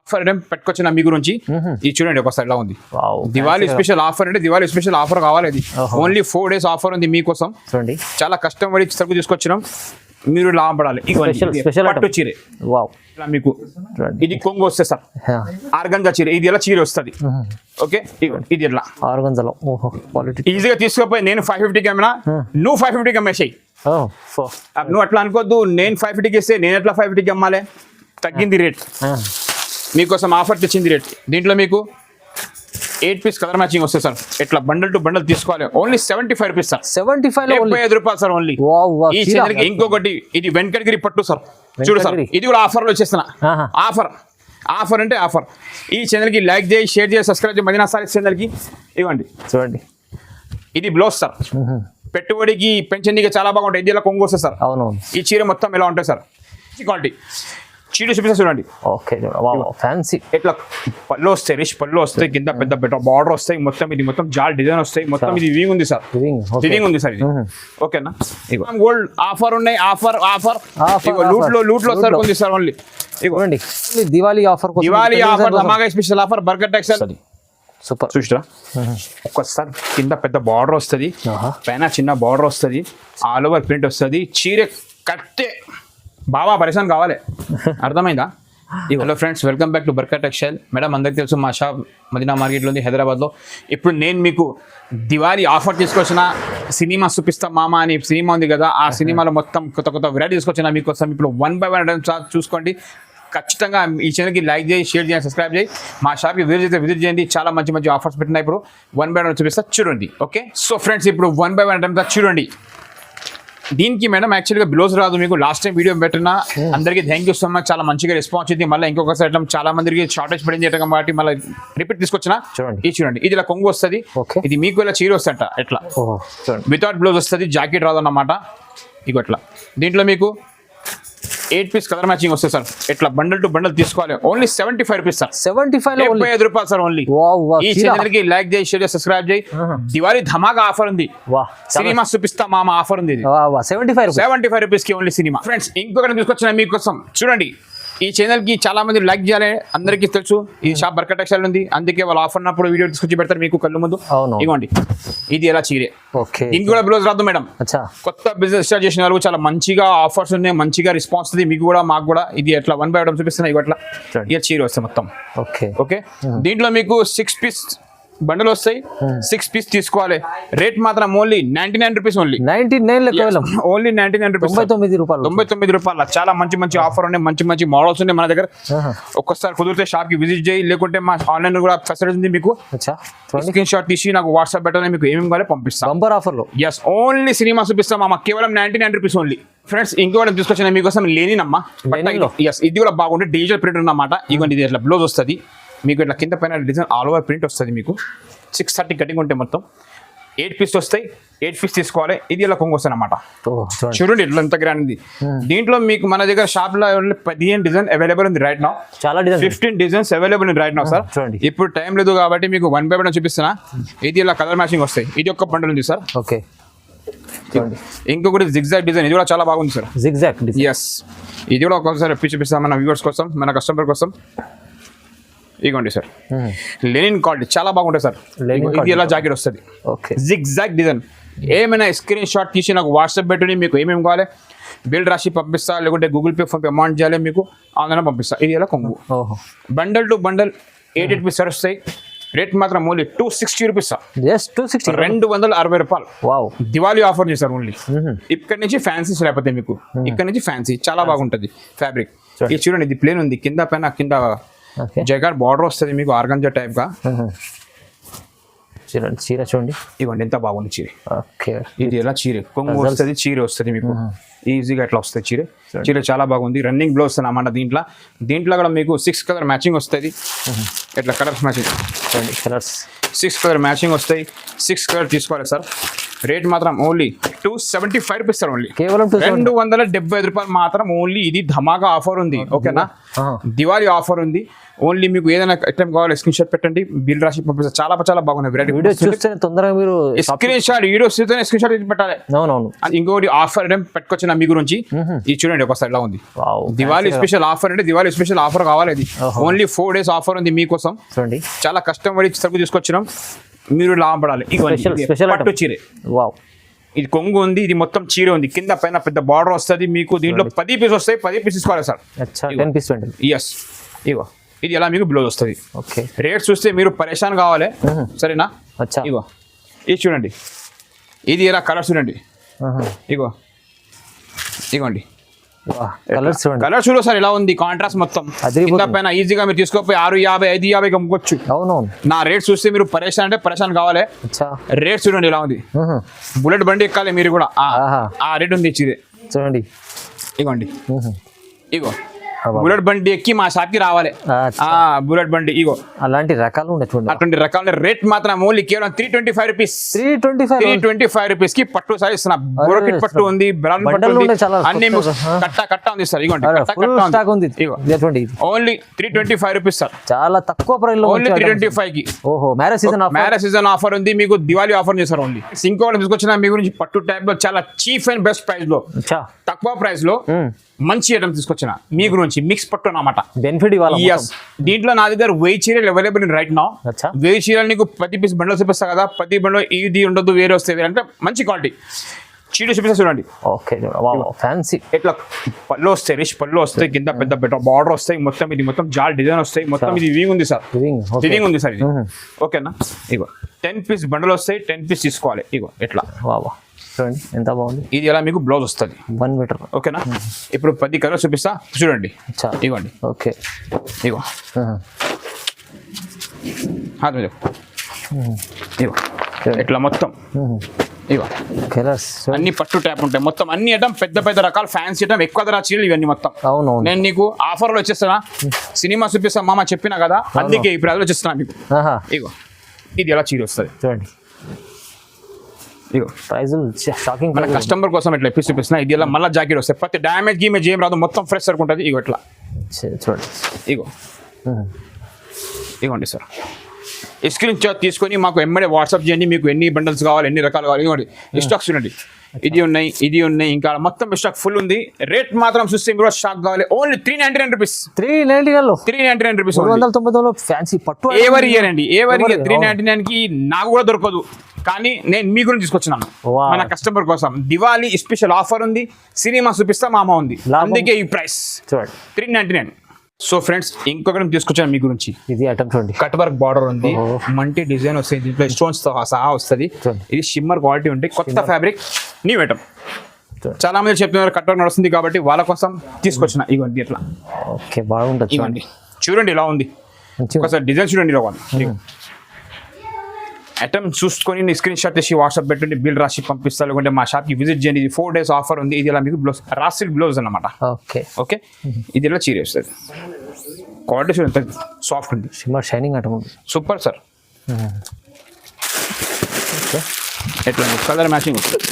Offer పెట్టుకొచ్చిన మీ గురించి ఇది చూడండి ఒకసారి ఎలా ఉంది. దివాళీ స్పెషల్ ఆఫర్ అంటే దివాళీ స్పెషల్ ఆఫర్ కావాలి. అది ఓన్లీ 4 days ఆఫర్ ఉంది మీకోసం. చూడండి చాలా కష్టపడి సరుకు తీసుకొచ్చినాం, మీరు లాభపడాలి. పట్టు చీర మీకు ఇది కొంగు వస్తే సార్ ఆర్గంజా చీర, ఇది ఎలా చీర వస్తుంది. ఓకే ఇది ఎట్లా ఆర్గంజాలో ఈజీగా తీసుకోపోయి నేను 550కి అమ్మినా నువ్వు 550కి అమ్మేసాయి. నువ్వు అట్లా అనుకోవద్దు, నేను 550కి ఇస్తే నేను ఎట్లా 550కి అమ్మాలి. తగ్గింది రేట్ మీకోసం, ఆఫర్ తెచ్చింది రేట్. దీంట్లో మీకు 8 పీస్ కలర్ మ్యాచింగ్ వస్తుంది సార్. ఇట్లా బండల్ టు బండల్ తీసుకోవాలి. Only 75 rupees sir. 75 రూపాయలు సార్ ఓన్లీ. ఈ చీరకి ఇంకొకటి ఇది వెంకటగిరి పట్టు సార్. చూడు సార్ ఇది కూడా ఆఫర్లో వచ్చేస్తున్నా. ఆఫర్ అంటే ఆఫర్. ఈ ఛానల్కి లైక్ చేయి, షేర్ చేయి, సబ్స్క్రైబ్ చేయి. మదీనా సారీస్ ఛానల్కి ఇవ్వండి. చూడండి ఇది బ్లౌజ్ సార్. పెట్టుబడికి పెన్షన్కి చాలా బాగుంటాయి. ఇది ఇలా కొంగు వస్తుంది సార్. అవునవును. ఈ చీర మొత్తం ఎలా ఉంటుంది సార్, క్వాలిటీ చీర చూపిస్తా చూడండి. ఓకే ఫ్యాన్సీ ఇట్లా పళ్ళు వస్తాయి, రిచ్ పళ్ళు వస్తాయి, కింద పెద్ద పెద్ద బార్డర్ వస్తాయి. మొత్తం ఇది మొత్తం జాల్ డిజైన్ వస్తాయి. మొత్తం ఇది వివింగ్ ఉంది సార్, వివింగ్ ఉంది సార్. ఇది ఓకేనా. గోల్డ్ ఆఫర్ ఉన్నాయి. ఆఫర్ లూట్ లో సార్ ఉంది సార్ ఓన్లీ. ఇవ్వండి దివాళీ ఆఫర్, దివాళీ ఆఫర్, ధమాకా స్పెషల్ ఆఫర్, బర్గర్ టెక్స్టైల్. సూపర్ చూసిరా. ఒక్కసారి కింద పెద్ద బార్డర్ వస్తుంది, పైన చిన్న బార్డర్ వస్తుంది, ఆల్ ఓవర్ ప్రింట్ వస్తుంది. చీర కట్టే బాగా పరిశ్రమ కావాలి. అర్థమైందా. Hello friends, welcome back to బర్కర్ టెక్స్టైల్. మేడం అందరికీ తెలుసు మా షాప్ మదీనా మార్కెట్లో ఉంది హైదరాబాద్లో. ఇప్పుడు నేను మీకు దివాళీ ఆఫర్ తీసుకొచ్చిన సినిమా చూపిస్తా మామ అని సినిమా ఉంది కదా, ఆ సినిమాలో మొత్తం కొత్త కొత్త వెరైటీ తీసుకొచ్చిన మీకోసం. ఇప్పుడు 1 by 1 చూసుకోండి. ఖచ్చితంగా ఈ ఛానల్కి లైక్ చేయి, షేర్ చేయండి, సబ్స్క్రైబ్ చేయి. మా షాప్కి విజిట్ చేయండి. చాలా మంచి మంచి ఆఫర్స్ పెట్టినా. ఇప్పుడు 1 by 1 చూపిస్తా చూడండి. ఓకే సో ఫ్రెండ్స్ ఇప్పుడు 1 by 1 చూడండి. దీనికి మేడం యాక్చువల్గా బ్లౌజ్ రాదు మీకు. లాస్ట్ టైం వీడియో పెట్టినా అందరికీ థ్యాంక్ యూ సో మచ్. చాలా మంచిగా రెస్పాన్స్ ఉంది. మళ్ళీ ఇంకొకసారి చాలా మందికి షార్టేజ్ పడింది కాబట్టి మళ్ళీ రిపీట్ తీసుకొచ్చిన. ఇది చూడండి ఇది ఇలా కొంగు వస్తుంది. ఇది మీకు ఇలా చీర వస్తుంట ఎట్లా వితౌట్ బ్లౌజ్ వస్తుంది. జాకెట్ రాదు అన్నమాట. ఇగో ఎట్లా దీంట్లో మీకు 8 పీస్ కలర్ మ్యాచింగ్ వస్తుంది సార్. ఇట్లా బండల్ టు బండల్ తీసుకోవాలి. Only 75 rupees sir. 75 రూపాయలు సార్ ఓన్లీ. ఈ ఛానల్కి లైక్ చేయి, షేర్ చేయి, సబ్స్క్రైబ్ చేయి. దివాళీ ధమాకా ఆఫర్ ఉంది. సినిమా చూపిస్తా మామ ఆఫర్ ఉంది. 75 రూపీస్ కి ఓన్లీ సినిమా. ఫ్రెండ్స్ ఇంకొకటి తీసుకొచ్చిన మీకోసం చూడండి. ఈ ఛానల్కి చాలా మంది లైక్ చేయాలి. అందరికీ తెలుసు ఈ షాప్ బర్కర్ టెక్స్టైల్ ఉంది, అందుకే వాళ్ళు ఆఫర్ ఉన్నప్పుడు వీడియో తీసుకొచ్చి పెడతారు మీకు కళ్ళు ముందు. ఇవ్వండి ఇది ఎలా చీరే. దీనికి కూడా బ్లౌజ్ రాదు మేడం. కొత్త బిజినెస్ స్టార్ట్ చేసిన వాళ్ళు చాలా మంచిగా ఆఫర్స్ ఉన్నాయి, మంచిగా రెస్పాన్స్ ఉంది మీకు కూడా మాకు కూడా. ఇది ఎట్లా 1 by 1 చూపిస్తున్నాయి. ఇవి అట్లా ఇక చీర వస్తాయి మొత్తం. ఓకే దీంట్లో మీకు 6 పీస్ బండలు వస్తాయి. 6 పీస్ తీసుకోవాలి. రేట్ మాత్రం ఓన్లీ 99 రూపీస్. Only 99 rupees. 99 రూపాయలు. చాలా మంచి మంచి ఆఫర్ ఉన్నాయి, మంచి మంచి మోడల్స్ ఉన్నాయి మన దగ్గర. ఒక్కసారి కుదిరితే షాప్ కి విజిట్ చేయి, లేకుంటే మా ఆన్లైన్ కూడా ఫెసిలిటీ ఉంది మీకు. స్క్రీన్ షాట్ తీసి నాకు వాట్సాప్ పెట్టాలని మీకు ఏమేమి కావాలి పంపిస్తాం. బంపర్ ఆఫర్ లో ఎస్ ఓన్లీ సినిమా చూపిస్తాం అమ్మ. కేవలం 99 రూపీస్ ఓన్లీ. ఫ్రెండ్స్ ఇంకోటి తీసుకొచ్చిన మీకోసం లేనినమ్మా. ఎస్ ఇది కూడా బాగుంటుంది. డిజిటల్ ప్రింట్ ఉన్నమాట. ఇవ్వండి ఇది ఇట్లా బ్లౌజ్ వస్తుంది మీకు. ఇట్లా కింద పైన డిజైన్ ఆల్ ఓవర్ ప్రింట్ వస్తుంది మీకు. 630 కటింగ్ ఉంటాయి మొత్తం. 8 పీస్ వస్తాయి. 8 పీస్ తీసుకోవాలి. ఇది ఇలా కొంగు వస్తాయి అన్నమాట. చూడండి ఇట్లా ఎంత గ్రాండ్ ఉంది. దీంట్లో మీకు మన దగ్గర షాప్ లో 15 డిజైన్ అవైలబుల్ ఉంది రైట్ నౌ. 15 డిజైన్స్ అవైలబుల్ ఉంది రైట్ నౌ సార్. ఇప్పుడు టైం లేదు కాబట్టి మీకు 1 by 1 చూపిస్తున్నా. ఇది ఇలా కలర్ మ్యాచింగ్ వస్తాయి. ఇది ఒక బండల్ ఉంది సార్. ఓకే ఇంకొకటి జిగ్జాగ్ డిజైన్. ఇది కూడా చాలా బాగుంది సార్. జిగ్జాగ్ ఎస్ ఇది కూడా ఒకసారి ఎప్పి చూపిస్తాం మన వ్యూవర్స్ కోసం, మన కస్టమర్ కోసం. ఇగోండి సార్ లెనిన్ క్వాలిటీ చాలా బాగుంటుంది సార్. ఇది ఎలా జాకెట్ వస్తుంది. Zigzag design. ఏమైనా స్క్రీన్ షాట్ తీసి నాకు వాట్సాప్ పెట్టుని మీకు ఏమేమి కావాలి బిల్ రాసి పంపిస్తా, లేకుంటే Google pay phone pay amount చేయాలి మీకు ఆన్లైన్ పంపిస్తా. ఇది ఎలా కొంగు బండల్ టు బండల్ 8 పీస్ వస్తాయి. రేట్ మాత్రం ఓన్లీ 260 రూపీస్ సార్. 260 రూపాయలు. దివాళీ ఆఫర్ చేశారు ఓన్లీ. ఇక్కడ నుంచి ఫ్యాన్సీ లేకపోతే మీకు ఇక్కడ నుంచి ఫ్యాన్సీ చాలా బాగుంటుంది ఫ్యాబ్రిక్. ఇది చూడండి ఇది ప్లేన్ ఉంది. కింద పైన కింద జగార్ బార్డర్ వస్తుంది మీకు ఆర్గంజా టైప్ గా. చీర చూడండి ఇవ్వండి ఎంత బాగుంది చీర. ఇది ఎలా చీర కొంగు వస్తుంది, చీర వస్తుంది మీకు ఈజీగా ఎట్లా వస్తుంది చీర. చీర చాలా బాగుంది. రన్నింగ్ బ్లౌజ్ అన్నమాట. దీంట్లో కూడా మీకు 6 కలర్ మ్యాచింగ్ వస్తుంది. ఇట్లా కలర్స్ మ్యాచింగ్ చూడండి. 6 కలర్ మ్యాచింగ్ వస్తాయి. 6 కలర్ తీసుకోవాలి సార్. రేట్ మాత్రం ఓన్లీ 275 రూపీస్ సార్. ఓన్లీ కేవలం 275 రూపాయలు మాత్రం. ఓన్లీ ఇది ధమాకా ఆఫర్ ఉంది, ఓకేనా? దివాళీ ఆఫర్ ఉంది. ఓన్లీ మీకు ఏదైనా ఐటమ్ కావాలి స్క్రీన్ షాట్ పెట్టండి, బిల్ రాసి పంపిస్తారు. చాలా చాలా బాగున్నాయి వెరైటీ. వీడియో చూస్తే తొందరగా మీరు స్క్రీన్ షాట్, వీడియో చూస్తే స్క్రీన్ షాట్ పెట్టాలి. అవునవును. ఇంకోటి ఆఫర్ ఐటమ్ పెట్టుకొచ్చిన మీ గురించి ఇది చూడండి ఒకసారి ఎలా ఉంది. దివాళీ స్పెషల్ ఆఫర్ అంటే దివాళీ స్పెషల్ ఆఫర్ కావాలి. ఇది ఓన్లీ 4 days ఆఫర్ ఉంది మీకోసం. చూడండి చాలా కష్టపడి సరుకు తీసుకొచ్చినాం, మీరు లాభపడాలి. పట్టు చీర, ఇది కొంగు ఉంది, ఇది మొత్తం చీర ఉంది, కింద పైన పెద్ద బార్డర్ వస్తుంది మీకు. దీంట్లో 10 పీస్ వస్తాయి, 10 పీస్ తీసుకోవాలి సార్. 10 piece yes. ఇగో ఇది ఎలా మీకు బ్లౌజ్ వస్తుంది. ఓకే, రేట్ చూస్తే మీరు పరేషాన్ కావాలి, సరేనా? ఇగో ఇది చూడండి, ఇది ఎలా కలర్స్ చూడండి. ఇగో ఇగోండి కలర్ చూడు సార్ ఎలా ఉంది, కాంట్రాస్ట్ మొత్తం కింద పైన. ఈజీగా మీరు తీసుకోపోయి 650, 550 అమ్ముకోవచ్చు. అవునవును. నా రేట్ చూస్తే మీరు పరేషాన్ అంటే పరేషాన్ కావాలి. రేట్ చూడండి ఎలా ఉంది. బుల్లెట్ బండి ఎక్కాలి మీరు కూడా, ఆ రేట్ ఉంది ఇచ్చిదే. చూడండి ఇగోండి, ఇగో బుల్లెట్ బండి ఎక్కి మా షాప్ కి రావాలి. బుల్లెట్ బండి ఇగో అలాంటి రకాలు ఉన్నాయి చూడండి. అటువంటి రకాల రేట్ మాత్రం ఓన్లీ కేవలం 325 రూపీస్. 325 రూపీస్ కి పట్టు సార్ ఇస్తున్నా. బోరకిట్ పట్టు ఉంది, బ్రాండ్ పట్టు ఉంది, అన్ని కట్ట ఉంది సార్. ఇగోండి ఓన్లీ 325 రూపీస్ సార్. చాలా తక్కువ ప్రైస్ లో ఓన్లీ 325 కి. ఓహో, మ్యారేజ్ సీజన్ ఆఫర్ ఉంది మీకు, దివాళీ ఆఫర్ చేస్తారు. ఓన్లీ ఇంకోటి తీసుకొచ్చిన మీ గురించి పట్టు టైప్ లో చాలా చీప్ అండ్ బెస్ట్ ప్రైస్ లో, తక్కువ ప్రైస్ లో మంచి ఐటమ్ తీసుకొచ్చిన మీ గురించి. మిక్స్ పట్టు అన్నమాట, బెనిఫిట్ ఇవ్వాలి. దీంట్లో నా దగ్గర 1000 చీరలు అవైలబుల్ రైట్ నౌ. 1000 చీరలు నీకు 10 పీస్ బండలు చూపిస్తా కదా, 10 బండలు ఇది ఉండదు, వేరే వస్తాయి అంటే మంచి క్వాలిటీ చీర చూపిస్తా చూడండి. ఓకే, ఫ్యాన్సీ ఇట్లా పళ్ళు వస్తాయి, రిచ్ పళ్ళు వస్తాయి, కింద పెద్ద పెద్ద బార్డర్ వస్తాయి, మొత్తం ఇది మొత్తం జాల్ డిజైన్ వస్తాయి, మొత్తం ఇది వీవింగ్ ఉంది సార్. వీవింగ్ ఉంది సార్ ఇది, ఓకేనా? ఇగో 10 పీస్ బండలు వస్తాయి, 10 పీస్ తీసుకోవాలి. ఇగో ఎట్లా చూడండి ఎంత బాగుంది. ఇది ఎలా మీకు బ్లౌజ్ వస్తుంది 1 మీటర్, ఓకేనా? ఇప్పుడు 10 కలర్స్ చూపిస్తా చూడండి. ఇవ్వండి, ఓకే. ఇగో ఇగో ఇట్లా మొత్తం ఇగో కలర్స్ అన్ని పట్టు ట్యాప్ ఉంటాయి. మొత్తం అన్ని ఐటమ్ పెద్ద పెద్ద రకాల ఫ్యాన్సీ ఐటమ్, ఎక్కువ ధర చీరలు ఇవన్నీ మొత్తం. అవును, నేను నీకు ఆఫర్లో వచ్చేస్తానా, సినిమా చూపిస్తా మామ చెప్పినా కదా, అందుకే ఇప్పుడు అది వచ్చేస్తున్నా మీకు. ఇగో ఇది ఎలా చీర వస్తుంది చూడండి. ఇగో షాకింగ్. మన కస్టమర్ కోసం ఇట్లా ఎప్పి చూపిస్తున్నా. ఇది ఎలా మళ్ళీ జాకెట్ వస్తాయి, ప్రతి డ్యామేజ్ గీమేజ్ ఏం రాదు, మొత్తం ఫ్రెష్ సరుకు ఉంటుంది. ఇగో ఇట్లా చూడండి. ఇగో ఇగోండి సార్, స్క్రీన్ షాట్ తీసుకొని మాకు ఎమ్మడే వాట్సాప్ చేయండి. మీకు ఎన్ని బండల్స్ కావాలి, ఎన్ని రకాలు కావాలి, ఇవ్వండి. స్టాక్స్ చూడండి, ఇది ఉన్నాయి, ఇది ఉన్నాయి, ఇంకా మొత్తం స్టాక్ ఫుల్ ఉంది. రేట్ మాత్రం చూస్తే మీరు షాక్ కావాలి. Only 399 rupees. 399 రూపీస్. 399 ఫ్యాన్సీ పట్టు. ఎవరి ఇయర్ అండి, ఎవరి ఇయర్. 399 కి నాకు కూడా దొరకదు, కానీ నేను మీ గురించి తీసుకొచ్చినాను మన కస్టమర్ కోసం. దివాళీ స్పెషల్ ఆఫర్ ఉంది, సినిమా చూపిస్తా మామ ఉంది, అందుకే ఈ ప్రైస్ 399. సో ఫ్రెండ్స్, ఇంకొకటి తీసుకొచ్చాను మీ గురించి. ఇది ఐటమ్ చూడండి, కట్ వర్క్ బార్డర్ ఉంది, మంచి డిజైన్ వస్తుంది, దీంట్లో స్టోన్స్ తో సహా వస్తుంది. ఇది షిమ్మర్ క్వాలిటీ ఉంటుంది, కొత్త ఫ్యాబ్రిక్, న్యూ ఐటమ్. చాలా మంది చెప్తున్నారు కట్ వర్క్ నడుస్తుంది కాబట్టి వాళ్ళ కోసం తీసుకొచ్చిన. ఇవ్వండి ఇట్లా, ఓకే, బాగుంటుంది. ఇవ్వండి చూడండి ఎలా ఉంది, ఒకసారి డిజైన్ చూడండి. ఇలా ఐటమ్ చూసుకొని స్క్రీన్ షాట్ తీసి వాట్సాప్ పెట్టండి, బిల్ రాసి పంపిస్తా, లేకుంటే మా షాప్కి విజిట్ చేయండి. ఇది 4 days ఆఫర్ ఉంది. ఇది ఇలా మీకు బ్లౌజ్, రాసిల్ బ్లౌజ్ అన్నమాట. ఓకే ఓకే, ఇది ఇలా చీర వస్తుంది. క్వాలిటీ చూడండి, సాఫ్ట్ ఉంది, షైనింగ్ ఐటమ్ ఉంది, సూపర్ సార్. ఎట్లా కలర్ మ్యాచింగ్ వస్తుంది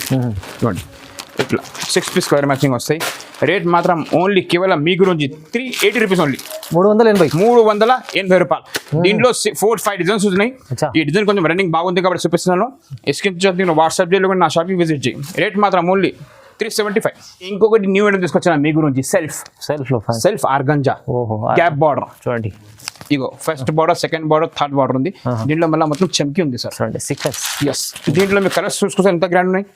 చూడండి. ఇట్లా 6 పీస్ కలర్ మ్యాచింగ్ వస్తాయి. రేట్ మాత్రం ఓన్లీ కేవలం మీ గురించి 380 రూపీస్ ఓన్లీ. 380 రూపాయలు. దీంట్లో 4-5 డిజైన్స్ ఉన్నాయి. ఈ డిజైన్ కొంచెం రన్నింగ్ బాగుంది కాబట్టి చూపిస్తున్నాను. స్క్రీన్ షాట్ వాట్సాప్ చేయాలి, నా షాప్కి విజిట్ చేయి. రేట్ మాత్రం ఓన్లీ 375. ఇంకొకటి న్యూ ఐటమ్ తీసుకొచ్చాను మీ గురించి, సెల్ఫ్ ఆర్గంజా గ్యాప్ బార్డర్ చూడండి. ఇగో first border, second border, third border ఉంది. దీంట్లో మళ్ళీ మొత్తం చమ్కి ఉంది సార్. ఎస్, దీంట్లో మీ కలర్స్ చూసుకుంటే ఎంత గ్రాండ్ ఉన్నాయి.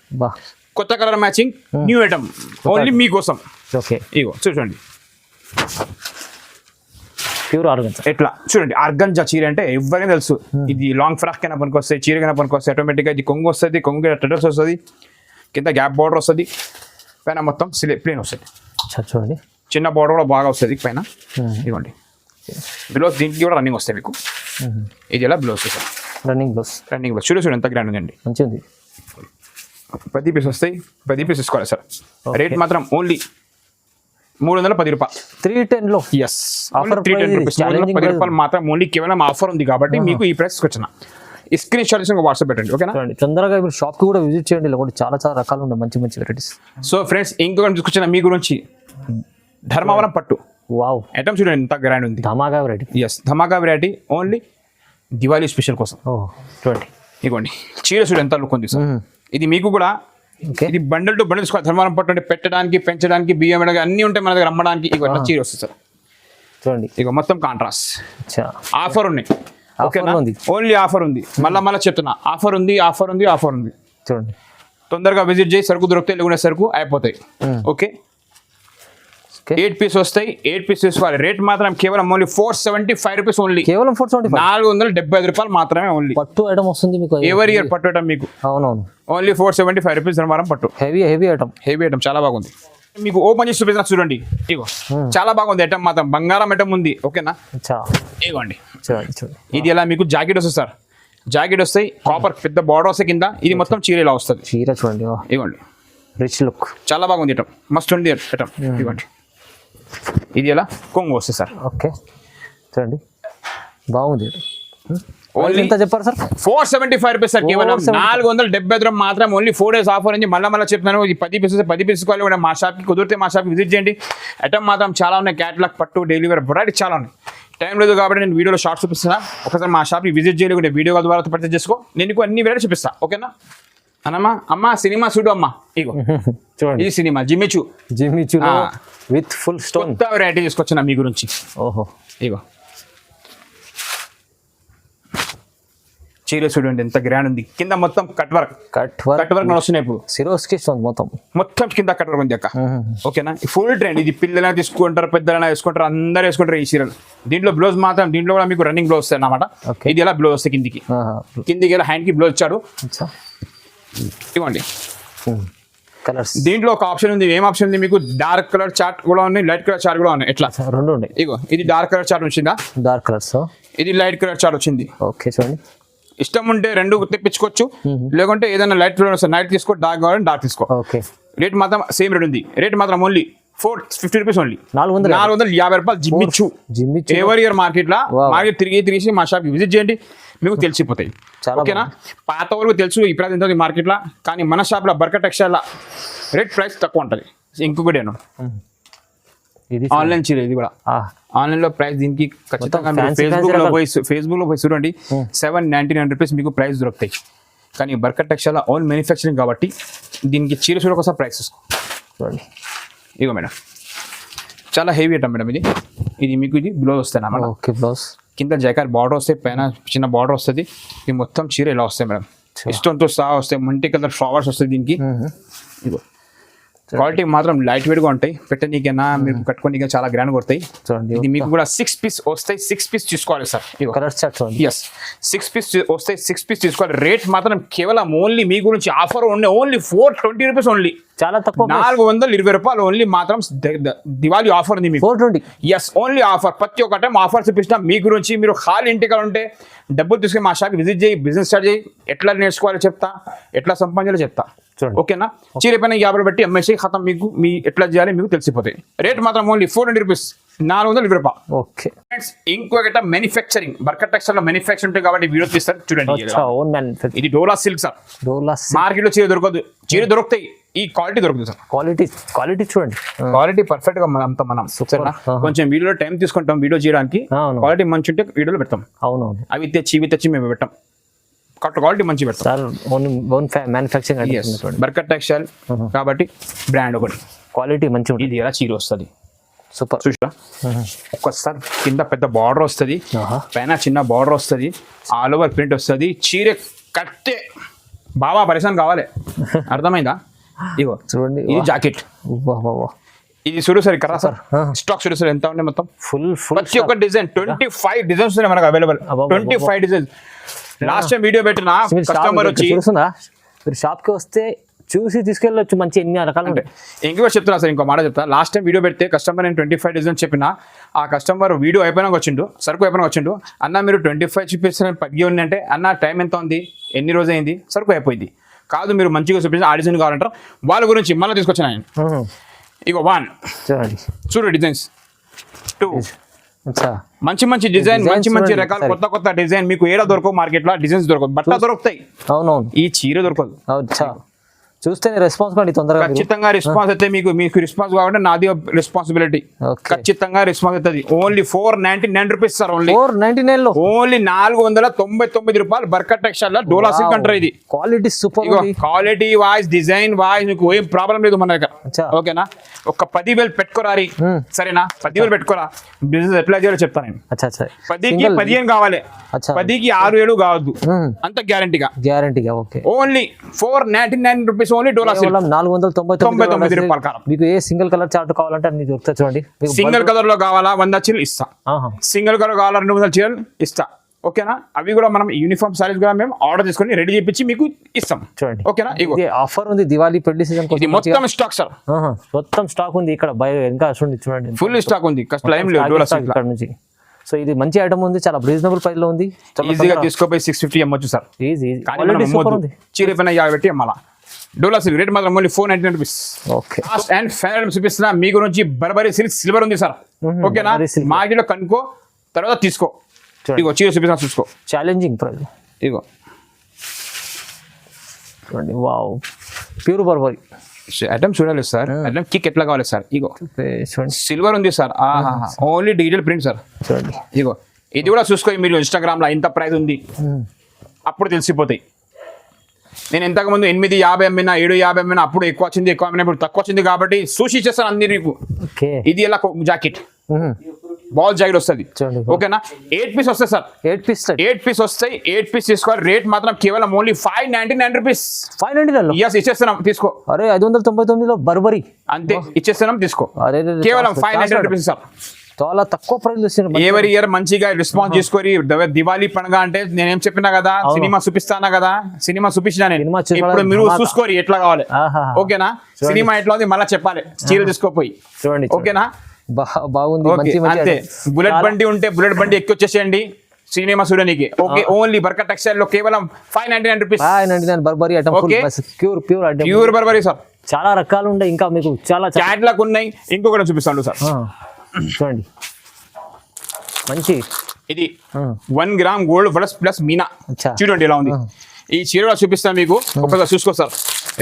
కొత్త colour matching, new item only మీకోసం. ఓకే, ఇగో చూడండి, ప్యూర్ ఆర్గంజా. ఎట్లా చూడండి, ఆర్గంజా చీర అంటే ఎవరైనా తెలుసు. ఇది లాంగ్ ఫ్రాక్ కైనా పనికి వస్తాయి, చీరకైనా పనికి వస్తాయి. ఆటోమేటిక్గా ఇది కొంగు వస్తుంది, కొంగు టెటర్స్ వస్తుంది, కింద గ్యాప్ బార్డర్ వస్తుంది, పైన మొత్తం ప్లేన్ వస్తుంది. చూడండి, చిన్న బార్డర్ కూడా బాగా వస్తుంది పైన. ఇవ్వండి బ్లౌజ్, దీనికి కూడా రన్నింగ్ వస్తాయి మీకు. ఇది ఎలా బ్లౌజ్ సార్, రన్నింగ్ బ్లౌజ్. చూడండి ఎంత గ్రాండ్ ఉందండి, మంచిగా ఉంది. 10 పీస్ వస్తాయి, 10 పీస్ తీసుకోవాలి సార్. రేట్ మాత్రం ఓన్లీ 310 రూపాయలు. 310 లో. Yes, 310 rupees. 310 రూపాయలు మాత్రం ఓన్లీ కేవలం ఆఫర్ ఉంది కాబట్టి మీకు ఈ ప్రైస్ వచ్చిన. ఈ స్క్రీన్ షాట్ తీసుకుని వాట్సాప్ పెట్టండి ఓకేనా. చూడండి తొందరగా మీరు షాప్కి కూడా విజిట్ చేయండి, ఇలా కూడా చాలా చాలా రకాలు ఉన్నాయి మంచి మంచి వెరైటీస్. సో ఫ్రెండ్స్ ఇంకొకటి తీసుకొచ్చిన మీ గురించి ధర్మవరం పట్టు వావ్, ఐటమ్ చూడండి ఎంత గ్రాండ్ ఉంది. ధమాకా వెరైటీ. ఎస్ ధమాకా వెరైటీ ఓన్లీ దివాళీ స్పెషల్ కోసం. ఓ చూడండి ఇవ్వండి చీర చూడు ఎంత లుక్ ఉంది సార్. ఇది మీకు కూడా ఓకే, ఇది బండల్ టు బండల్ తీసుకోవాలి. ధర్మవరం పట్టు అంటే పెట్టడానికి పెంచడానికి బియ్యం వేయడానికి అన్ని ఉంటాయి మన దగ్గర అమ్మడానికి. ఇక చీర వస్తుంది సార్. చూడండి ఇక మొత్తం కాంట్రాస్ట్ అచ్చా, ఆఫర్ ఉన్నాయి ఓకేనా. ఉంది. ఓన్లీ ఆఫర్ ఉంది. మళ్ళీ చెప్తున్నా ఆఫర్ ఉంది ఆఫర్ ఉంది ఆఫర్ ఉంది. చూడండి తొందరగా విజిట్ చేసి సరుకు దొరికితే లేకుండా సరుకు అయిపోతాయి ఓకే. 8 పీస్ వస్తాయి. 8 పీస్ తీసుకోవాలి. రేట్ మాత్రం కేవలం ఓన్లీ 475 రూపీస్ ఓన్లీ. కేవలం 475, 475 రూపాయలు మాత్రమే ఓన్లీ. పట్టు ఐటమ్ వస్తుంది మీకు ఎవరి ఇయర్ పట్టు ఐటమ్ మీకు అవునవును. ఓన్లీ 475 రూపీస్ ధర్మవరం పట్టు. Heavy heavy item, heavy item చాలా బాగుంది. మీకు ఓపెన్ చేసి చూపిస్తున్నా చూడండి. ఇగో చాలా బాగుంది ఐటమ్ మాత్రం బంగారం ఐటమ్ ఉంది ఓకేనా. అచ్చా ఇగోండి చూడండి చూడండి, ఇది ఎలా మీకు జాకెట్ వస్తుంది సార్. జాకెట్ వస్తాయి కాపర్ పెద్ద బార్డర్ వస్తాయి కింద. ఇది మొత్తం చీర ఇలా వస్తుంది. చీర చూడండి ఇవ్వండి రిచ్ లుక్, చాలా బాగుంది ఐటమ్ మస్తు ఉంది ఐటమ్. ఇవ్వండి ఇది ఎలా కొంగు వస్తుంది సార్. ఓకే చూడండి బాగుంది. ఓన్లీ ఎంత చెప్పారు సార్? 475 rupees sir. కేవలం 475 రూపాయలు మాత్రం. ఓన్లీ 4 days ఆఫర్ అని మళ్ళీ చెప్తున్నాను. ఇది 10 పీసెస్ 10 పీసెస్ కావాలి. మా షాప్కి కుదిరితే మా షాప్కి విజిట్ చేయండి. ఐటమ్ మాత్రం చాలా ఉన్నాయి. క్యాటలాగ్ పట్టు డైలీ వేర్ వెరైటీ చాలా ఉన్నాయి. టైం లేదు కాబట్టి నేను వీడియోలో షార్ట్స్ చూపిస్తున్నా. ఒకసారి మా షాప్కి విజిట్ చేయలేకుంటే వీడియో కాల్ ద్వారా పర్చేస్ చేసుకో. నేను నీకు అన్ని వెరైటీ చూపిస్తా ఓకేనా. అన్నమ్మా అమ్మ సినిమా చూడు అమ్మా. ఇగో చూడండి ఈ cinema Jimmy Choo with full stone కొత్త వెరైటీ తీసుకొచ్చిన మీ గురించి. ఓహో ఇగో చీర చూడండి ఎంత గ్రాండ్ ఉంది. కింద మొత్తం కట్ వర్క్ వస్తున్నాయి. ఇప్పుడు సిరోస్కి మొత్తం కింద కట్ వర్క్ ఉంది అక్క ఓకేనా. Full trend. ఇది పిల్లలైనా తీసుకుంటారు పెద్దలైనా వేసుకుంటారు అందరు వేసుకుంటారు ఈ చీరలు. దీంట్లో బ్లౌజ్ మాత్రం దీంట్లో కూడా మీకు రన్నింగ్ బ్లౌజ్ వస్తాయి అన్నమాట. ఇది ఎలా బ్లౌజ్ వస్తాయి కిందికి ఎలా హ్యాండ్ కి బ్లౌజ్ ఇచ్చాడు. ఇవ్వండి కలర్స్. దీంట్లో ఒక ఆప్షన్ ఉంది. ఏం ఆప్షన్ ఉంది మీకు? డార్క్ కలర్ చార్ట్ కూడా ఉన్నాయి, లైట్ కలర్ చార్ట్ కూడా ఉన్నాయి. ఎట్లా రెండు ఉన్నాయి. ఇగో ఇది డార్క్ కలర్ చార్ట్ వచ్చిందా, డార్క్ కలర్స్. ఇది లైట్ కలర్ చార్ట్ వచ్చింది. ఓకే చూడంండి, ఇష్టం ఉంటే రెండు తెప్పించుకోవచ్చు. లేకుంటే ఏదైనా లైట్ నైట్ తీసుకో, డార్క్ కావాలంటే డార్క్ తీసుకో. ఓకే రేట్ మాత్రం సేమ్ రేట్ ఉంది. రేట్ మాత్రం ఓన్లీ 450 రూపీస్ ఓన్లీ. 450 రూపాయలు జిమ్మిచ్చు. ఎవరి ఇయర్ మార్కెట్ తిరిగి మా షాప్ విజిట్ చేయండి, మీకు తెలిసిపోతాయి ఓకేనా. పాత వాళ్ళకి తెలుసు ఇప్పుడు ఎంత మార్కెట్ లో, కానీ మన షాప్ లో బర్కర్ టెక్స్టైల్ రేట్ ప్రైస్ తక్కువ ఉంటుంది. ఇంకొకటి ఆన్లైన్ చీర. ఇది కూడా ఆన్లైన్ లో ప్రైస్ దీనికి ఖచ్చితంగా ఫేస్బుక్ లో పోయి చూడండి 799 రూపీస్ మీకు ప్రైస్ దొరుకుతాయి. కానీ బర్కర్ టెక్స్టైల్ ఓన్ మ్యానుఫ్యాక్చరింగ్ కాబట్టి దీనికి చీర చూడ కోసం ప్రైస్ తీసుకో. చూడండి ఇగో మేడం చాలా హెవీ ఐటమ్ మేడం. ఇది మీకు ఇది బ్లౌజ్ వస్తాయి అన్నమాట. ఓకే బ్లౌజ్ కింద జాకెట్ బార్డర్ వస్తాయి, పైన చిన్న బార్డర్ వస్తుంది. ఇది మొత్తం చీర ఇలా వస్తాయి మేడం. ఇష్టంతో సహా వస్తాయి. మల్టీ కలర్ ఫ్లవర్స్ వస్తాయి దీనికి. ఇగో క్వాలిటీ మాత్రం లైట్ వెయిట్ గా ఉంటాయి. పెట్టనీకైనా మీరు కట్టుకోనికైనా చాలా గ్రాండ్ కొడతాయి. ఇది మీకు కూడా 6 పీస్ వస్తాయి. 6 పీస్ తీసుకోవాలి సార్. ఎస్ 6 పీస్ వస్తాయి. 6 పీస్ తీసుకోవాలి. రేట్ మాత్రం కేవలం ఓన్లీ మీ గురించి ఆఫర్ ఓన్లీ 420 రూపీస్ ఓన్లీ. చాలా తక్కువ, 420 రూపాయలు ఓన్లీ. మాత్రం దివాళీ ఆఫర్ ఉంది మీకు. 420. ఎస్ ఓన్లీ ఆఫర్. ప్రతి ఒక్క టైం ఆఫర్ చూపించిన మీ గురించి. మీరు ఖాళీ ఇంటికి ఉంటే డబ్బులు తీసుకుని మా షాప్కి విజిట్ చేయి, బిజినెస్ స్టార్ట్ చేయి. ఎట్లా నేర్చుకోవాలో చెప్తా, ఎట్లా సంపాదించాలో చెప్తా ఓకేనా. చీర పైన 50 పెట్టి అమ్మేసి ఖతం మీకు మీ ఎట్లా చేయాలి మీకు తెలిసిపోతాయి. రేట్ మాత్రం ఓన్లీ 420 రూపీస్, 420 రూపాయలు. ఓకే ఇంకొకట మ్యానుఫ్యాక్చరింగ్ బర్కర్ టెక్స్టైల్ లో మ్యానుఫ్యాక్చరింగ్ ఉంటుంది కాబట్టి వీడియో తీస్తారు చూడండి. ఇది డోలా సిల్క్ సార్. మార్కెట్ లో చీర దొరకదు. చీర దొరుకుతాయి, ఈ క్వాలిటీ దొరుకుతుంది సార్. క్వాలిటీ చూడండి, క్వాలిటీ పర్ఫెక్ట్ గా మనం కొంచెం వీడియోలో టైం తీసుకుంటాం వీడియో చేయడానికి. క్వాలిటీ మంచి ఉంటే వీడియోలో పెడతాం. అవునవును, అవి తెచ్చి మేము పెట్టాం. క్వాలిటీ మంచి పెడతాం. బర్కర్ టెక్స్టైల్ కాబట్టి బ్రాండ్ ఒకటి క్వాలిటీ మంచి. ఇది ఎలా చీర వస్తుంది సూపర్. చూసా ఒక్కసారి కింద పెద్ద బార్డర్ వస్తుంది, పైన చిన్న బార్డర్ వస్తుంది, ఆల్ ఓవర్ ప్రింట్ వస్తుంది. చీర కట్టే బాబా పరిశ్రమ కావాలి, అర్థమైందా? ఇగో చూడండి ఇది జాకెట్. ఇది చూడు సార్ ఇక్కడ సార్ స్టాక్ చూడు సార్ ఎంత ఉంది మొత్తం. ఫుల్ ప్రతి ఒక్క డిజైన్ 25 డిజైన్స్ ఉన్నాయి మనకు available. 25 designs. Last time video పెట్టిన కస్టమర్ వచ్చి మీరు షాప్ కి వస్తే చూసి తీసుకెళ్ళొచ్చు. మంచి ఎన్ని రకాలు ఉంటాయి. ఇంకో చెప్తున్నా సార్, ఇంకో మాట చెప్తా. లాస్ట్ టైం వీడియో పెడితే కస్టమర్ నేను 25 డిజైన్స్ చెప్పిన. ఆ కస్టమర్ వీడియో అయిపోయినాక వచ్చిండు, సరుకు అయిపోయినా వచ్చిండు. అన్న మీరు 25 చూపిస్తున్న 10 ఉంది అంటే, అన్న టైం ఎంత ఉంది, ఎన్ని రోజు అయింది, సరుకు అయిపోయింది. కాదు మీరు మంచిగా చూపించిన ఆ డిజైన్ కావాలంటారు. వాళ్ళ గురించి మళ్ళీ తీసుకొచ్చిన ఆయన. ఇగో 1 చూడు డిజైన్స్, 2 అచ్చా మంచి మంచి డిజైన్, Designs మంచి మంచి చూడండి రకాల ఒకసారి. కొత్త కొత్త డిజైన్ మీకు ఏడా దొరకవు మార్కెట్ లో, డిజైన్స్ దొరకవు, బట్ట దొరుకుతాయి, అవునవును ఈ చీర దొరకదు. అచ్చా చూస్తే రెస్పాన్స్ కండి తొందరగా మీరు. ఖచ్చితంగా రెస్పాన్స్ అయితే మీకు రెస్పాన్స్ కావాలంటే నాది రెస్పాన్సిబిలిటీ. ఓకే ఖచ్చితంగా రెస్పాన్స్ అవుతుంది. Only 499 rupees sir. ఓన్లీ 499 లో ఓన్లీ 499 రూపాయలు. బర్కట్ టెక్స్టైల్ లో డోలా సిల్క్ అంటారు ఇది. క్వాలిటీ సూపర్ ఇగో ఉంది. క్వాలిటీ వైజ్, డిజైన్ వైజ్ మీకు ఏం ప్రాబ్లం లేదు మన దగ్గర. అచ్చా. ఓకేనా, ఒక 10,000 పెట్టుకోరారి, సరేనా? 10,000 పెట్టుకోరా. బిజినెస్ ఎట్లా చేయాలో చెప్తాను నేను. అచ్చా అచ్చా 10కి 15 కావాలి, అచ్చా 10కి 6-7 కావద్దు, అంత గ్యారంటీగా. గ్యారంటీగా ఓకే. ఓన్లీ 499 రూపీస్ ఓన్లీ డోలా సిల్క్. 499 రూపాయలు కాలం. మీకు ఏ సింగిల్ కలర్ చార్ట్ కావాలంటే అన్ని దొరుకుతాయి చూడండి. మీకు సింగిల్ కలర్ లో కావాలా 100 చీరలు ఇస్తా, ఆహా. సింగిల్ కలర్ కావాలా 200 చీరలు ఇస్తా. ఓకేనా, అవి కూడా మనం యూనిఫామ్ సారీస్ కూడా మేము ఆర్డర్ చేసుకొని రెడీ చేపించి మీకు ఇస్తాం. చూడండి ఓకేనా, ఇగో ఇది ఆఫర్ ఉంది దివాళీ పెళ్లి సీజన్ ఇది మొత్తం స్టాక్ సార్, మొత్తం స్టాక్ ఉంది ఇక్కడ ఇంకా చూడండి ఫుల్ స్టాక్ ఉంది. కష్టం ఏం లేదు డోలా సిల్క్. ఇక్కడ నుంచి సో ఇది మంచి ఐటమ్ ఉంది, చాలా రీజనబుల్ ప్రైస్ లో ఉంది. ఈజీగా తీసుకోపోయి 650 అమ్మొచ్చు సార్. ఈజీ కానీ మనం అమ్మొద్దు. చీర పైన 50 పెట్టి అమ్మాలా. డోలా సిల్క్ రేట్ మాత్రం only 499 rupees. Okay fast and final చూపిస్తున్నా మీ గురించి. బర్బరీ సిల్క్ సిల్వర్ ఉంది సార్. ఓకేనా, బర్బరీ silk. మార్కెట్లో కనుక్కో, తర్వాత తీసుకో. చూడండి. ఇగో చీర చూపిస్తున్నా చూసుకో. Challenging price. ఇగో చూడండి వావ్, ప్యూర్ బర్బరీ ఐటమ్ చూడాలి సార్. ఐటమ్ కిక్ ఎట్లా కావాలి సార్. ఇగో చూడండి సిల్వర్ ఉంది sir. Only digital print sir. చూడండి ఇగో ఇది కూడా చూసుకో మీరు. ఇన్స్టాగ్రామ్ లో ఇంత ప్రైస్ ఉంది అప్పుడు తెలిసిపోతాయి. నేను ఇంతకుముందు 850 అమ్మినా, 750 అమ్మినా, అప్పుడు ఎక్కువ వచ్చింది, ఎక్కువ అమ్మినా, ఇప్పుడు తక్కువ వచ్చింది కాబట్టి సూచి చేస్తాను అందరి నీకు. ఓకే ఇది ఎలా జాకెట్, బాల్ జాకెట్ వస్తుంది. చూడండి. ఓకేనా, 8 పీస్ వస్తాయి సార్. 8 పీస్ 8 పీస్ వస్తాయి. 8 పీస్ తీసుకోవాలి. రేట్ మాత్రం కేవలం ఓన్లీ 599 రూపీస్. 599 ఎస్ ఇచ్చేస్తున్నాం, తీసుకో. అరే 599 లో బర్బరీ అంతే ఇచ్చేస్తున్నాం, తీసుకో. అరే కేవలం 599 రూపీస్ సార్. చాలా తక్కువ ప్రైస్ ఇస్తున్నారు. ఎవరి ఇయర్ మంచిగా రెస్పాన్స్ చేసుకొని దివాళీ పండుగ అంటే నేనేం చెప్పినా కదా, సినిమా చూపిస్తానా కదా, సినిమా చూపించినా నేను. సినిమా చూడాలి. ఇప్పుడు మీరు చూసుకోరి ఎట్లా కావాలి. ఆహా. ఓకేనా, సినిమా ఎట్లా ఉంది మళ్ళీ చెప్పాలి, చీర తీసుకోపోయి. చూడండి ఓకేనా, బాగుంది. ఓకే మంచి మంచి అంతే. items. బుల్లెట్ బండి ఉంటే బుల్లెట్ బండి ఎక్కి వచ్చేసేయండి సినిమా చూడడానికి. ఓకే, ఓన్లీ బర్కట్ టెక్స్టైల్ లో కేవలం 599 rupees. 599 Burberry item. Okay. Pure item. Pure Burberry sir. చాలా రకాలు ఉన్నాయి, ఇంకా మీకు చాలా క్యాట్లాగ్ ఉన్నాయి. ఇంకొకటి చూపిస్తాను సార్. చూడండి మంచి ఇది 1 గ్రామ్ గోల్డ్ ప్లస్ మీనా. అచ్చా. చూడండి ఎలా ఉంది. ఈ చీర కూడా చూపిస్తాను మీకు, ఒకసారి చూసుకో సార్.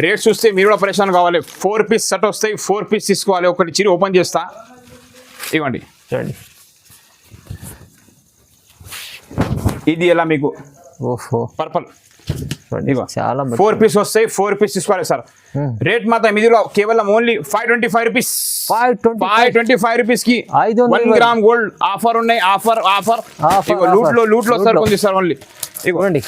రేట్ చూస్తే మీరు కూడా పరేషాన్ కావాలి. 4 పీస్ సెట్ వస్తాయి, 4 పీస్ తీసుకోవాలి. ఒకటి చీర ఓపెన్ చేస్తా, ఇవ్వండి. చూడండి ఇది ఎలా మీకు ఓహో పర్పల్. చూడండి ఇగో చాలా 4 పీస్ వస్తాయి, 4 పీస్ తీసుకోవాలి సార్. రేట్ మాత్రం ఇదిలో కేవలం ఓన్లీ 525 రూపీస్. 525 రూపీస్ కి 1 గ్రామ్ గోల్డ్ ఆఫర్ ఉన్నాయి. ఆఫర్ లూట్ లో సార్ ఉంది సార్. ఓన్లీ చూడండి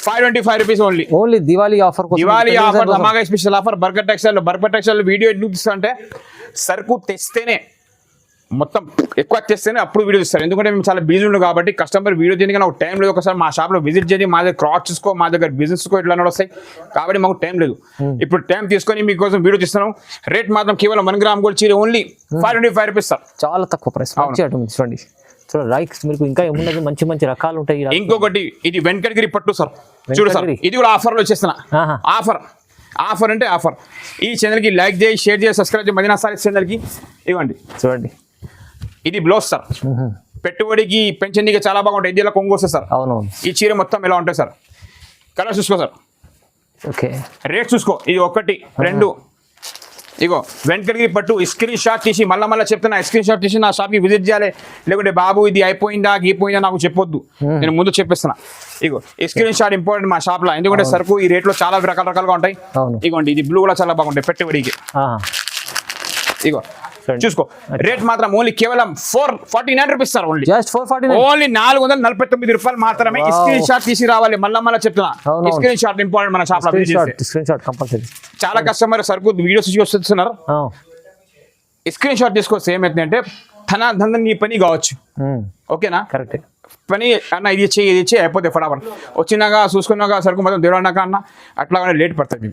525 rupees only. Only Diwali offer కోసం. దివాళీ ఆఫర్, ధమాకా స్పెషల్ ఆఫర్. బర్గర్ టెక్స్టైల్ వీడియో ఎందుకు తీస్తా అంటే సరుకు తెస్తేనే, మొత్తం ఎక్కువ తెస్తేనే అప్పుడు వీడియో ఇస్తారు. ఎందుకంటే మేము చాలా బిజీ ఉన్నాం కాబట్టి కస్టమర్ వీడియో చేయడానికి నాకు టైం లేదు. ఒకసారి మా షాప్లో విజిట్ చేయండి, మా దగ్గర క్రాస్ చూసుకో, మా దగ్గర బిజినెస్ ఇట్లా వస్తాయి కాబట్టి మాకు టైం లేదు. ఇప్పుడు టైం తీసుకొని మీకోసం వీడియో తీస్తున్నాం. రేట్ మాత్రం కేవలం 1 గ్రామ్ గోల్డ్ చీర ఓన్లీ 525 రూపీస్ సార్. చాలా తక్కువ ప్రైస్. మంచి ఐటమ్ చూడండి. చూడండి రైక్స్ మీకు ఇంకా ఏమున్నది, మంచి మంచి రకాలు ఉంటాయి. ఇంకొకటి ఇది వెంకటగిరి పట్టు సార్. చూడు సార్, ఇది కూడా ఆఫర్లో వచ్చేస్తున్నా. ఆఫర్ అంటే ఆఫర్. ఈ ఛానల్కి లైక్ చేయి, షేర్ చేయి, సబ్స్క్రైబ్ చేయి. మదీనా సారీస్ ఛానల్కి ఇవ్వండి. చూడండి ఇది బ్లౌజ్ సార్. పెట్టుబడికి పెన్షన్కి చాలా బాగుంటాయి. ఇది ఇలా కొంగు వస్తుంది సార్. అవునవును. ఈ చీర మొత్తం ఎలా ఉంటాయి సార్. కలర్ చూసుకో సార్. ఓకే రేట్ చూసుకో. ఇది 1 2 ఇగో వెంకటగిరి పట్టు. స్క్రీన్ షాట్ తీసి మళ్ళీ చెప్తున్నా, స్క్రీన్ షాట్ తీసి నా షాప్కి విజిట్ చేయాలి. లేకుంటే బాబు ఇది అయిపోయిందా గీపోయిందా నాకు చెప్పొద్దు, నేను ముందు చెప్పిస్తున్నా. ఇగో స్క్రీన్ షాట్ ఇంపార్టెంట్ మా షాప్లో. ఎందుకంటే సరుకు ఈ రేట్లో చాలా రకాలుగా ఉంటాయి. ఇగోండి ఇది బ్లూ కూడా చాలా బాగుంటాయి పెట్టుబడికి. ఇగో చూసుకో. రేట్ మాత్రం ఓన్లీ కేవలం 449 rupees sir. Only just 449. Only 449 రూపాయలు మాత్రమే. స్క్రీన్ షాట్ తీసి రావాలి. మళ్ళీ చెప్తున్నా, స్క్రీన్ షాట్ ఇంపార్టెంట్ మన షాప్ లో. Screen shot compulsory. చాలా కస్టమర్ సరుకు వీడియోస్ వస్తున్నారు, స్క్రీన్ షాట్ తీసుకొస్తే ఏమైతుందంటే ధన నీ పని కావచ్చు. ఓకేనా, కరెక్ట్. పని అన్న ఇది ఇచ్చే అయిపోతే ఫటాఫట్ వచ్చినాక చూసుకున్నాక సరుకు మొత్తం దేవన్నాక అన్న అట్లాగానే లేట్ పడుతుంది.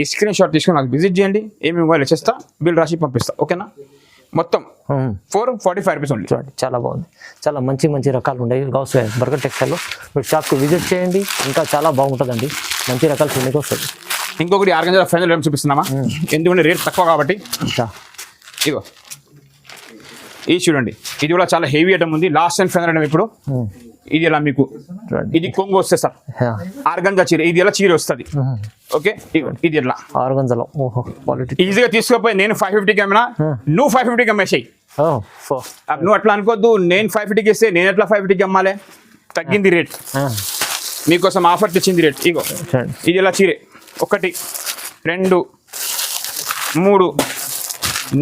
ఈ స్క్రీన్ షాట్ తీసుకుని నాకు విజిట్ చేయండి, ఏమేమి వాళ్ళు చేస్తా, బిల్ రాసి పంపిస్తా. ఓకేనా, మొత్తం 445 రూపీస్ ఓన్లీ. చూడండి చాలా బాగుంది. చాలా మంచి మంచి రకాలు ఉన్నాయి గౌస్ బర్గర్ టెక్స్టైల్లో. మీరు షాప్కి విజిట్ చేయండి, ఇంకా చాలా బాగుంటుందండి. మంచి రకాలు చూడడానికి వస్తుంది. ఇంకొకటి ఆర్గంజా ఫైనల్ రేట్ చూపిస్తున్నామా, ఎందుకంటే రేట్ తక్కువ కాబట్టి. ఇగో ఇది చూడండి, ఇది కూడా చాలా హెవీ ఐటమ్ ఉంది. లాస్ట్ అండ్ ఫైనల్ ఐటమ్ ఇప్పుడు ఇది ఎలా మీకు, ఇది కొంగు వస్తుంది సార్, ఆర్గంజా చీర, ఇది ఎలా చీర వస్తుంది. ఓకే, ఇది ఎట్లా ఆర్గంజాలో ఓహో క్వాలిటీ ఈజీగా తీసుకోపోయి నేను 550కి అమ్మినా, నువ్వు 550కి అమ్మేసాయి. నువ్వు అట్లా అనుకోవద్దు, నేను 550కి ఇస్తే నేను ఎట్లా 550కి అమ్మాలి. తగ్గింది రేట్, మీకోసం ఆఫర్ తెచ్చింది రేట్. ఇగో ఇది ఎలా చీరే, 1 2 3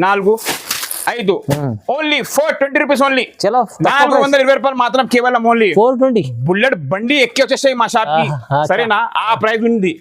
4 5 ఓన్లీ 420 రూపీస్ ఓన్లీ. చలో 420 రూపాయలు మాత్రం కేవలం ఓన్లీ. 420 బుల్లెట్ బండి ఎక్కి వచ్చేసాయి మా షాప్ కి. సరేనా, ఆ ప్రైస్ ఉంది.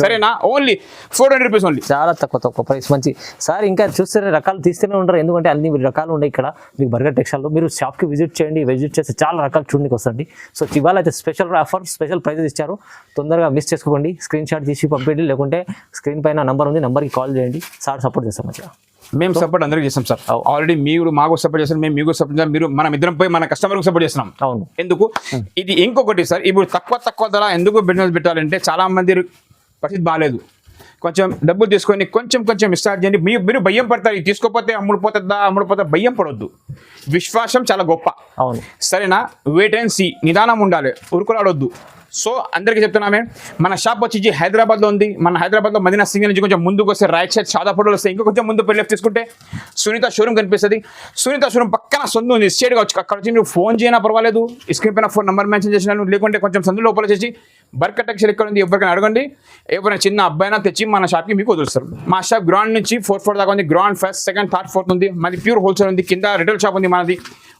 సరేనా, ఓన్లీ 420 రూపీస్ ఓన్లీ. చాలా తక్కువ ప్రైస్ మంచి సార్. ఇంకా చూస్తే రకాలు తీస్తూనే ఉంటారు, ఎందుకంటే అన్ని రకాలు ఉన్నాయి ఇక్కడ మీకు బర్గర్ టెక్స్టైల్లో. మీరు షాప్కి విజిట్ చేయండి, విజిట్ చేస్తే చాలా రకాలు చూడడానికి వస్తుంది. సో ఇవాళ అయితే స్పెషల్ ఆఫర్, స్పెషల్ ప్రైజెస్ ఇచ్చారు. తొందరగా మిస్ చేసుకోండి, స్క్రీన్ షాట్ తీసి పంపించండి, లేకుంటే స్క్రీన్ పైన నంబర్ ఉంది, నంబర్కి కాల్ చేయండి. సార్ సపోర్ట్ చేస్తాం మంచిగా. మేము సపోర్ట్ అందరికి చేస్తాం సార్. ఆల్రెడీ మీరు మాకు సపోర్ట్ చేస్తారు, మేము మీకు సపోర్ట్ చేస్తాం. మీరు మనం ఇద్దరం పోయి మన కస్టమర్కి సపోర్ట్ చేస్తున్నాం. అవును, ఎందుకు ఇది ఇంకొకటి సార్, ఇప్పుడు తక్కువ ధర ఎందుకు బిజినెస్ పెట్టాలంటే చాలా మంది పరిస్థితి బాగాలేదు. కొంచెం డబ్బులు తీసుకొని కొంచెం స్టార్ట్ చేయండి. మీరు భయం పడతారు, ఇది తీసుకోకపోతే అమ్ముడుపోతే భయం పడొద్దు. విశ్వాసం చాలా గొప్ప. అవును, సరేనా, వెయిట్ అండ్ సీ, నిదానం ఉండాలి, ఉరుకులాడొద్దు. సో అందరికీ చెప్తున్నామే, మన షాప్ వచ్చి హైదరాబాద్లో ఉంది. మన హైదరాబాద్లో మదీనా సింగల్ నుంచి కొంచెం ముందుకు వస్తే రైట్ సైడ్ షాదాపూర్లో వస్తే ఇంకా కొంచెం ముందు లెఫ్ట్ తీసుకుంటే సునీత షోరూమ్ కనిపిస్తుంది. సునీత షోరూమ్ పక్కన సందు ఉంది, స్ట్రేట్గా వచ్చి అక్కడ వచ్చి నువ్వు ఫోన్ చేయనా పర్వాలేదు, స్క్రీన్ పైన ఫోన్ నెంబర్ మెన్షన్ చేసినాను. లేకుంటే కొంచెం సందు లోపల చేసి బర్గర్ టెక్స్టైల్ ఎక్కడ ఉంది ఎవరికైనా అడగండి. ఎవరైనా చిన్న అబ్బాయినా తెచ్చి మన షాప్కి మీకు వదులుస్తారు. మా షాప్ గ్రౌండ్ నుంచి 4th floor దాకా ఉంది. Ground 1st, 2nd, 3rd, 4th ఉంది. మాది ప్యూర్ హోల్సేల్ ఉంది. కింద రిటైల్ షాప్ ఉంది మనది.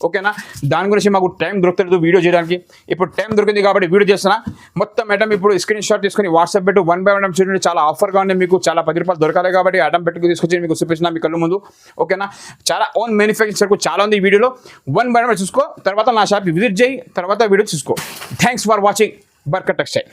ఓకేనా, దాని గురించి మాకు టైం దొరకలేదు వీడియో చేయడానికి. ఇప్పుడు టైం దొరికింది కాబట్టి వీడియో చేస్తున్నా. మొత్తం ఐటమ్ ఇప్పుడు స్క్రీన్ షాట్ తీసుకొని వాట్సాప్ పెట్టు 1 by 1 ఐటమ్ చూడండి. చాలా ఆఫర్గా ఉంది, మీకు చాలా 10 రూపాయలు దొరకాలి కాబట్టి ఐటమ్ పెట్టుకు తీసుకొచ్చి మీకు చూపిస్తున్నా మీ కళ్ళు ముందు. ఓకేనా, చాలా ఓన్ మ్యానుఫ్యాక్చరింగ్ సరుకు చాలా ఉంది ఈ వీడియోలో. 1 by 1 చూసుకో, తర్వాత నా షాప్కి విజిట్ చేయి, తర్వాత వీడియో చూసుకో. Thanks for watching burger textile.